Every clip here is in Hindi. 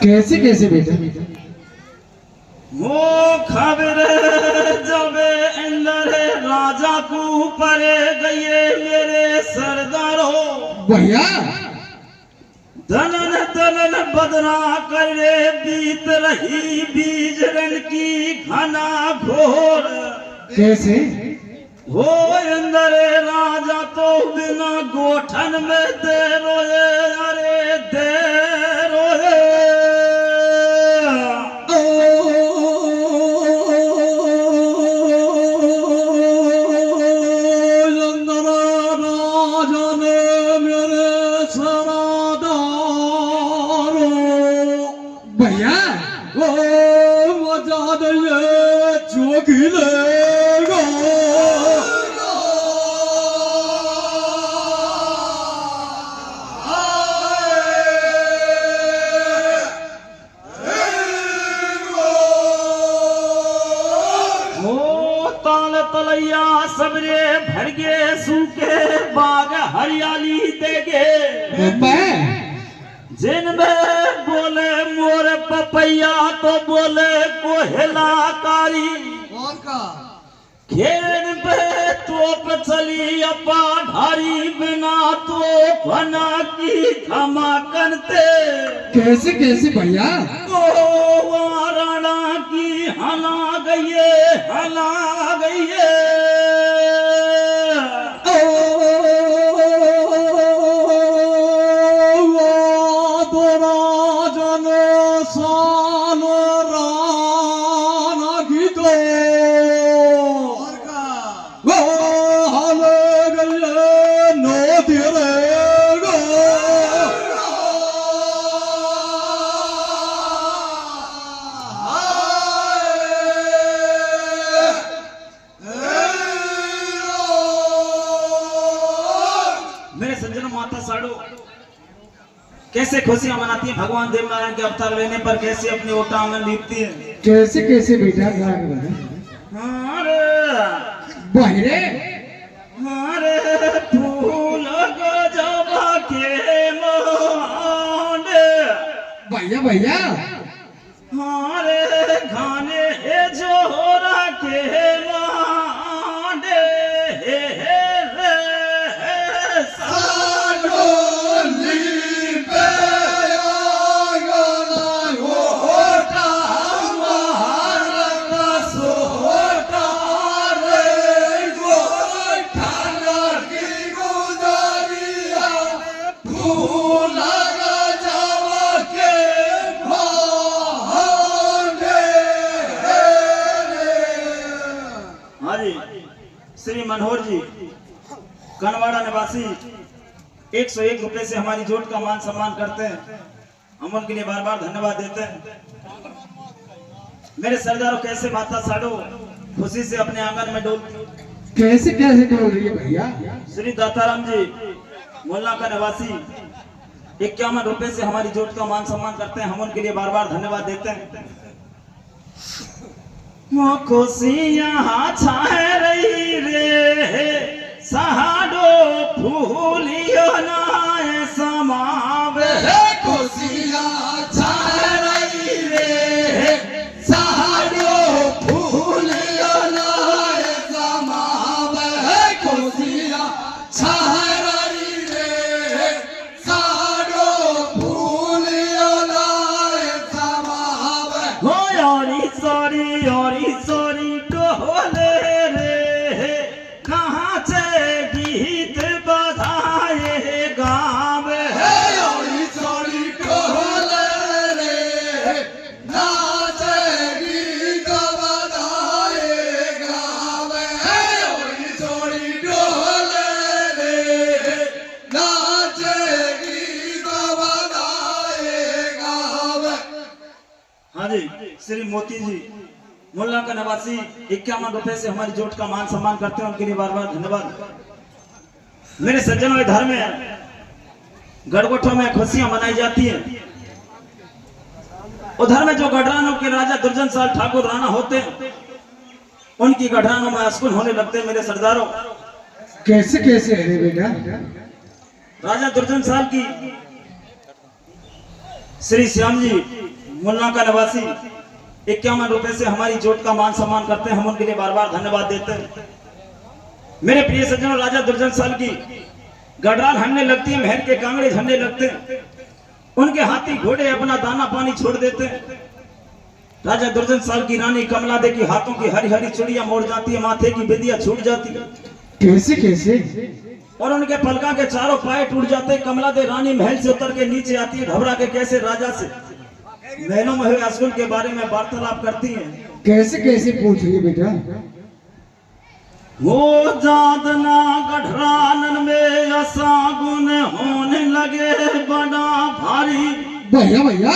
कैसे कैसे बेटा? वो खबर जब अंदर राजा को परे गए मेरे सरदारों, भैया दनन दनन बदरा करे बीत रही बीजरन की घना घोर। कैसे? हो अंदर राजा तो बिना गोठन में दे रोए, अरे दे रोए। भैया मजा दे चौकीलेगा। तलैया सबरे भर गे सूखे बाग हरियाली देगे, जिनमें बोले मोर पपैया तो बोले कोहला कारी। खेन पे तोप चली अपा ढारी बिना तो फना की धमाकनते। कैसे कैसे भैया? ओ राणा की हला गई हला गई। मेरे संजना माता साड़ो कैसे खुशियां मनाती हैं भगवान देव नारायण के अवतार लेने पर, कैसे अपनी ओटा आंगन लीपती है। कैसे कैसे बेटा? हाँ रे बहरे हाँ रे फूल गजबा के मांडे। भैया भैया हाँ रे घाने हे जोरा के मांडे। हे हे रे साडो श्री मनोहर जी कनवाड़ा निवासी 101 रुपए से हमारी जोट का मान सम्मान करते हैं। हम उनके लिए बार बार धन्यवाद देते हैं। मेरे सरदारों कैसे माता साड़ो खुशी से अपने आंगन में डोल। कैसे कैसे डोल रही है भैया? श्री दाताराम जी मोहल्ला का निवासी 51 रुपए से हमारी जोट का मान सम्मान करते हैं। हम उनके लिए बार बार धन्यवाद देते हैं। वो खुशियाँ छाए रही रे सहाडो फूलियो नाए समावे। खुशियाँ छाए रही रे सहाडो फूलियो नाए समावे। खुशियाँ छाए रही रे सहाडो फूलियो नाए समावे। हो यारी सॉरी डोले रे कहाँ से गीत बधाए गावे। सॉरी डोले रे नाचे गीत बधाए गावे। सॉरी डोले रे नाचे गीत बधाए गावे। हाँ जी श्री मोती जी मोहल्ला का निवासी 51 रुपए से हमारी जोट का मान सम्मान करते हैं। उनके लिए बार बार धन्यवाद। मेरे सज्जनों के धर्म में गढ़गोठों में खुशियां मनाई जाती हैं। उधर में जो गढ़रानों के राजा दुर्जन साल ठाकुर राणा होते हैं उनकी गढ़रानों में अस्कुन होने लगते हैं। मेरे सरदारों कैसे कैसे है रे बेटा? राजा दुर्जन साल की श्री श्याम जी मुन्ना का निवासी 51 रुपए से हमारी जोट का मान सम्मान करते हैं, हम उनके लिए बार बार धन्यवाद देते हैं। मेरे प्रिय सज्जनों, राजा दुर्जन साल की गडराल हनने लगती है, महल के कांगड़े झंडे लगते हैं, उनके हाथी घोड़े अपना दाना पानी छोड़ देते हैं। राजा दुर्जन साल की रानी कमला दे की हाथों की हरी हरी चूड़ियां मोड़ जाती है, माथे की बिंदिया छूट जाती है, कैसे कैसे और उनके पलका के चारों पाए टूट जाते। कमला दे रानी महल से उतर के नीचे आती है, घबरा के कैसे राजा से महलों में हुए अशकुन के बारे में वार्तालाप करती हैं। कैसे कैसे पूछ रही है बेटा? वो जादना गढ़रानन में असागुन होने लगे बड़ा भारी। भैया भैया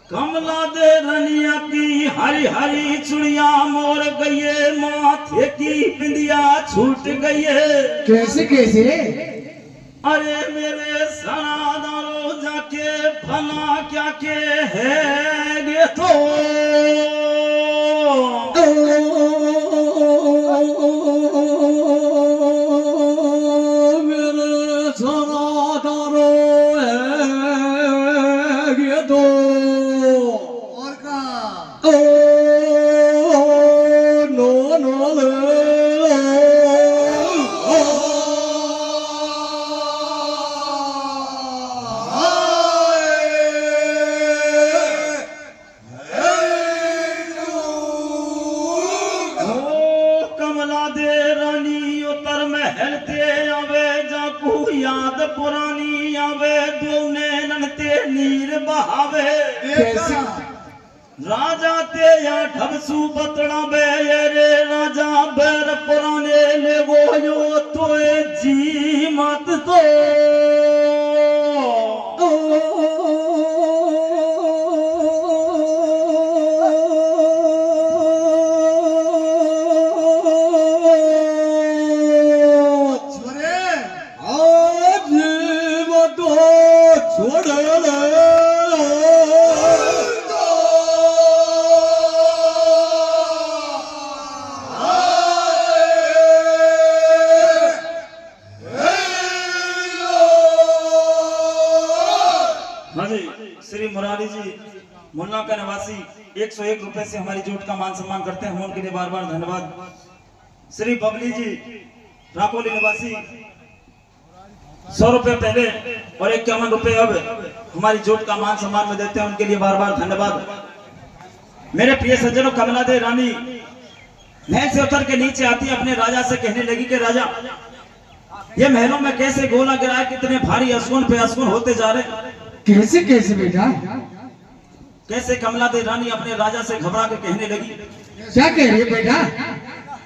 कमला दे रनिया की हरी हरी चुड़िया मोर गई, माथे की बिंदिया छूट गई। कैसे कैसे? अरे मेरे सनादारो जाके फला क्या के है गे तो मेरे सनादारो है गे तो और का नो नो याद पुरानी आवे, दूने ननते नीर बहावे। कैसे? राजा ते या ढबसू बतड़ा बे रे राजा बैर पुराने ले वो यो तो जी मत तो श्री मुरारी जी मुन्ना का निवासी 101 रुपए से हमारी जोट का मान सम्मान करते हैं, हम उनके लिए बार बार धन्यवाद। श्री बबली जी राकोली निवासी 100 रुपए पहले और 51 रुपए अब हमारी जोट का मान सम्मान में देते हैं, उनके लिए बार बार धन्यवाद। मेरे प्रिय सज्जनों, कमला दे रानी महल से उतर के नीचे आती है, अपने राजा से कहने लगी कि राजा ये महलों में कैसे गोला गिरा है, कितने भारी अशकुन पे अशकुन होते जा रहे। कैसे कैसे बेटा? कैसे? कमला दे रानी अपने राजा से घबरा के कहने लगी। क्या कह रही है बेटा?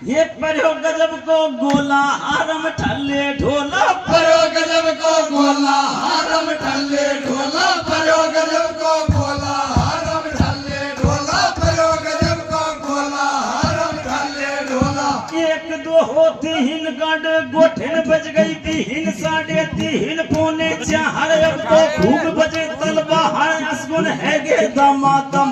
ये परो गजब को गोला हारम ठल्ले ढोला, परो गजब को गोला हारम ठल्ले ढोला, परो गजब को गोला हारम ठल्ले ढोला, परो गजब को गोला हारम ठल्ले ढोला। एक दो होती हिन गाड़ गोठिन बज गई तीन 3:30 पौने 4 अब तो खूब बजे तलबा हर अशकुन है गे दमादम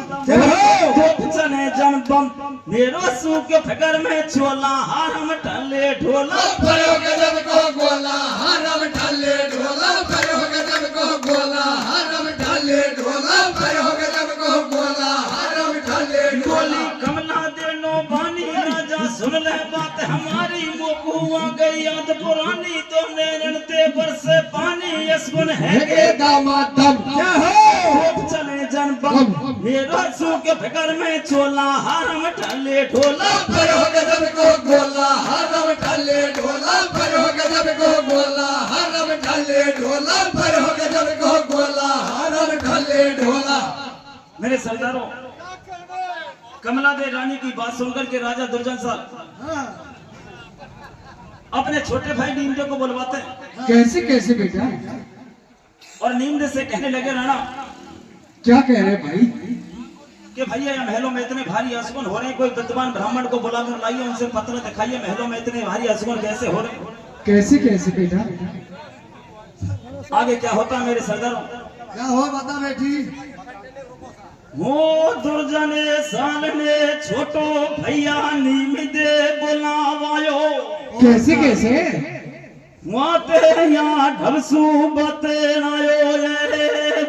चने जनबम मेरो सू के फिकर में छोला हारम ठल्ले ढोला, परो गजब को गोला हारम ठल्ले ढोला, परो गजब को गोला हारम ठल्ले ढोला, परो गजब को गोला हारम ठल्ले ढोला। कमला दे नो बानी राजा सुन ले बात हमारी, मोकुआ गई याद पुरानी, तो नैनते बरसे पानी अशकुन है गे दामादम चले जनबम मेरो सू के फिकर में छोला हारम ठल्ले ढोला, परो गजब को गोला हारम ठल्ले ढोला, परो गजब को गोला हारम ठल्ले ढोला, परो गजब को गोला हारम ठल्ले ढोला। मेरे सरदारों, कमला दे रानी की बात सुनकर के राजा दुर्जन साहब अपने छोटे भाई नीमदे को बुलवाते हैं कैसे कैसे बेटा? और नीमदे से कहने लगे राणा क्या कह रहे भाई? कि भैया यहाँ महलों में इतने भारी अशकुन हो रहे हैं, कोई विद्वान ब्राह्मण को बुलाकर लाइए, उनसे पत्र दिखाइए महलों में इतने भारी अशकुन कैसे हो रहे हैं। कैसे कैसे बेटा? आगे क्या होता है मेरे सरदारों? क्या हो बता बेटी? वो दुर्जने साल ने छोटो भैया नीमदे बुलावायो, कैसे कैसे? माते यहाँ ढबसू बतेनायो रे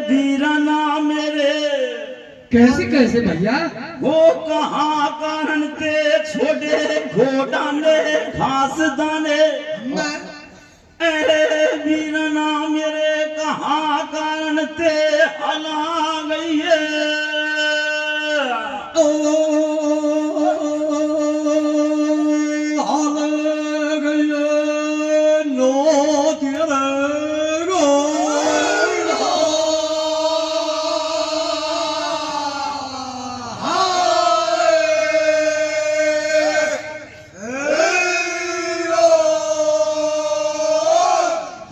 वीरना मेरे कैसे कैसे भैया? वो कहाँ कारण ते छोड़े घोड़ाने घास दाने अरे वीरना मेरे कहाँ कारण ते हला गई है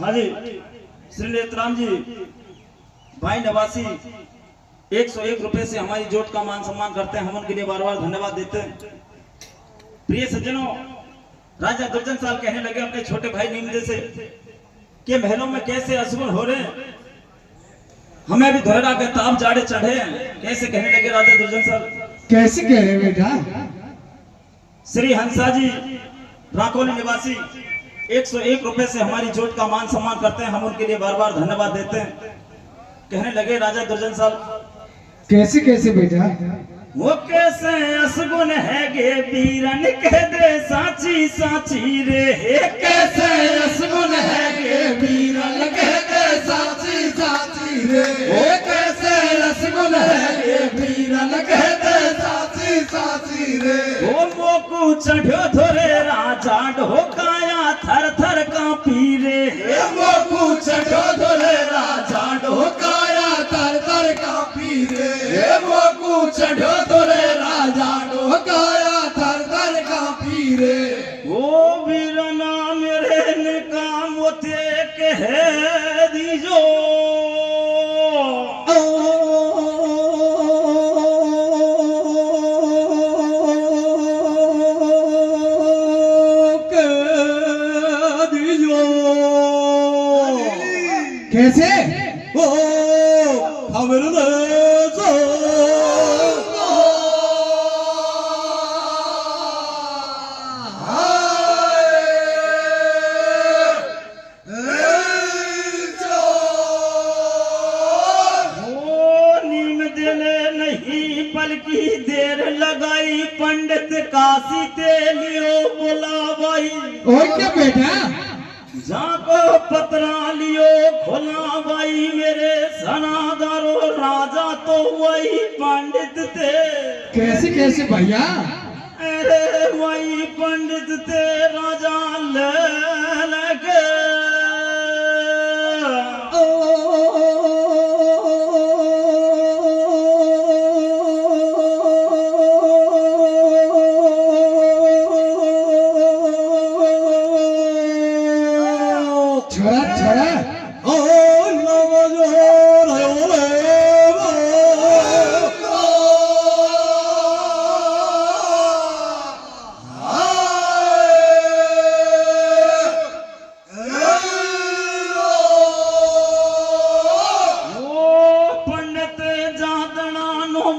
हाँ जी श्री नेत्राम जी भाई नवासी 101 रुपए से हमारी जोट का मान सम्मान करते हैं। हम उनके लिए बार बार धन्यवाद देते हैं। प्रिय सज्जनों, राजा दुर्जन साल कहने लगे अपने छोटे भाई नीमदे से कि महलों में कैसे अशुभ हो रहे हैं, हमें भी धोरा के ताप जाड़े चढ़े हैं। कैसे कहने लगे राजा दुर्जन साल? कैसे कह रहे बेटा? श्री हंसा जी राकोली निवासी 101 रुपए से हमारी जोट का मान सम्मान करते हैं। हम उनके लिए बार बार धन्यवाद देते हैं। कहने लगे राजा दुर्जन साहब, कैसे कैसे बेटा? वो कैसे असगुन है गे वीरन कह दे साची साची रे कैसे असगुन है गे वीरन कह दे साची साची रे वो कैसे असगुन है गे वीरन कह दे साची साची रे वो मोकू चढ़ो धोरे राजा ढोकाया थर थर कांपी रे मोकू चढ़ो धोरे राजा ढोकाया थर थर कांपी रे मोकू चढ़ो धोरे राजा ढोकाया थर थर कांपी रे वो वीरना मेरे ने काम होते कह दीजो कैसे? ओ खबर ले जो बल्कि देर लगाई पंडित काशी ते लियो बुलावाई। और क्या बेटा? जाको पतरा लियो खुलावाई मेरे सनादारो राजा तो वही पंडित थे। कैसे कैसे भैया? अरे वही पंडित थे राजा ले लगे छोड़ा छोड़ा ओ नवजोर ओले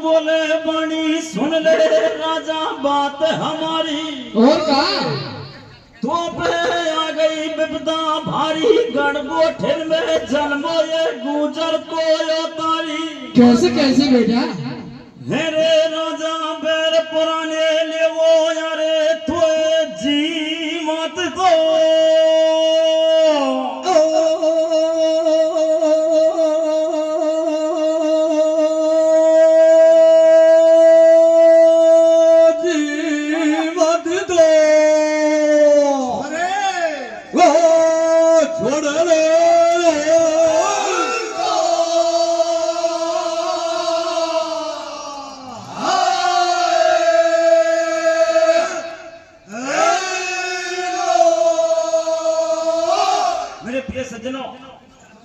बोले बणी सुन ले राजा बात हमारी। और कहा? तो पे आ गई विपदा भारी गढ़गोठिन में जन्मो ये गुजर को तारी। कैसे कैसे बेटा? मेरे राजा बैर पुराने ले वो यारे तो जी मत तो सज्जनों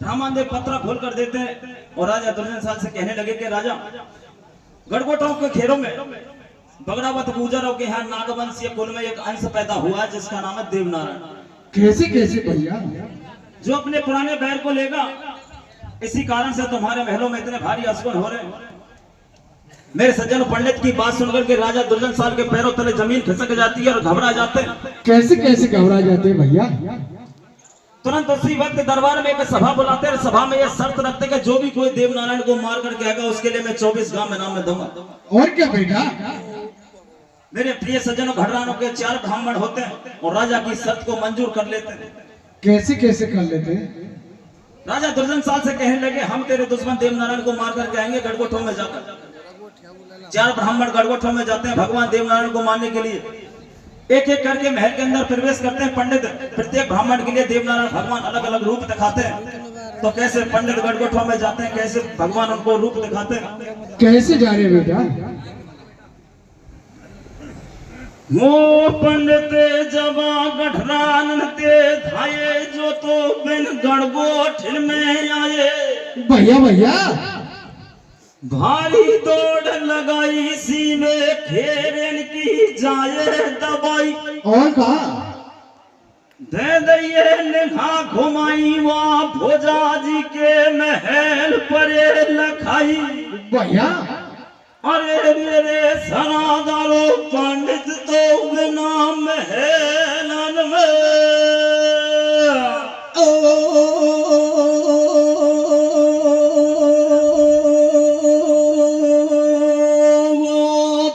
रामादेव पत्रा खोल कर देते हैं और राजा दुर्जन साल से कहने लगे कि राजा गढ़गोटों के खेरों में बगड़ावत गुजरों के यहाँ नागवंशीय कुल में एक अंश पैदा हुआ जिसका नाम है देवनारायण। कैसे कैसे भैया? जो अपने पुराने बैर को लेगा, इसी कारण से तुम्हारे महलों में इतने भारी असगुन हो रहे हैं। मेरे सज्जन पंडित की बात सुनकर के राजा दुर्जन साल के पैरों तले जमीन खिसक जाती है और घबरा जाते हैं। कैसे कैसे घबरा जाते हैं भैया? तुरंत उसी वक्त दरबार में एक सभा बुलाते हैं। सभा में ये शर्त रखते कि जो भी कोई देव नारायण को मार करके आएगा उसके लिए मैं 24 गांव में नाम में दूंगा। और क्या बेटा? मेरे प्रिय सज्जनों, घरानों के 4 ब्राह्मण होते हैं और राजा की शर्त को मंजूर कर लेते हैं। कैसे कैसे कर लेते? राजा दुर्जन साल से कहने लगे, हम तेरे दुश्मन देव नारायण को मार करके आएंगे गढ़गोठों में जाकर। 4 ब्राह्मण गढ़गोठों में जाते हैं भगवान देव नारायण को मारने के लिए। एक एक करके महल के अंदर प्रवेश करते हैं पंडित। प्रत्येक ब्राह्मण के लिए देव नारायण भगवान अलग अलग रूप दिखाते हैं। तो कैसे पंडित गढ़गोठों में जाते हैं, कैसे भगवान उनको रूप दिखाते हैं। कैसे जा रहे बेटा? वो पंडित जबा गठरान ते धाये जो तो बिन गढ़गोठिन में आए। भैया भैया भारी दौड़ लगाई सी में घेरन की जाए दबाई। और कहा? दे दइए निगाह घुमाई वहाँ भोजा जी के महल परे लखाई। भैया अरे मेरे सनादारो पंडित तो बिना महलन में।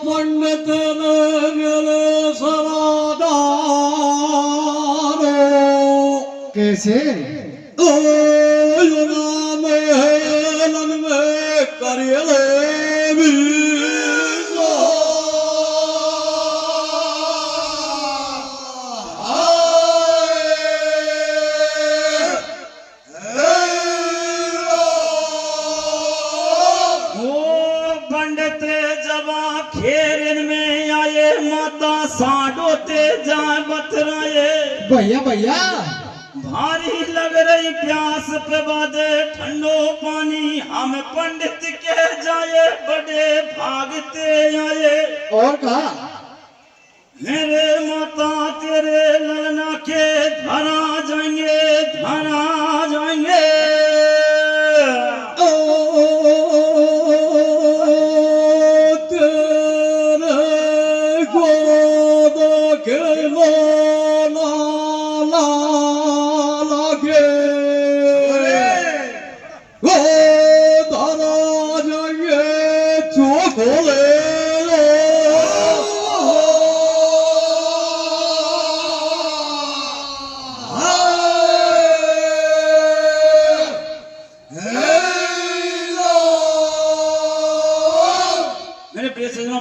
पंडित मेरे सनादारो कैसे? नाम हेलन में करिए साडो ते जाए बतराए। भैया भैया भारी लग रही प्यास पे बादे ठंडो पानी हम पंडित के जाए बड़े भागते आए। और कहा? मेरे माता तेरे ललना के धरा जाएंगे धरा जाएंगे।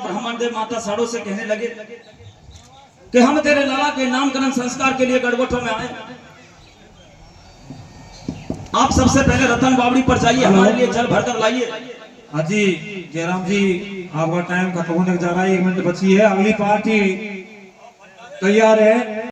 ब्राह्मण देव माता साड़ो से कहने लगे कि हम तेरे लाला के नामकरण संस्कार के लिए गढ़गोठों में आए। आप सबसे पहले रतन बावड़ी पर जाइए, हमारे लिए जल भरकर लाइए। हाँ जी जयराम जी, आपका टाइम खत्म होने जा रहा है, 1 मिनट बची है। अगली पार्टी तैयार है।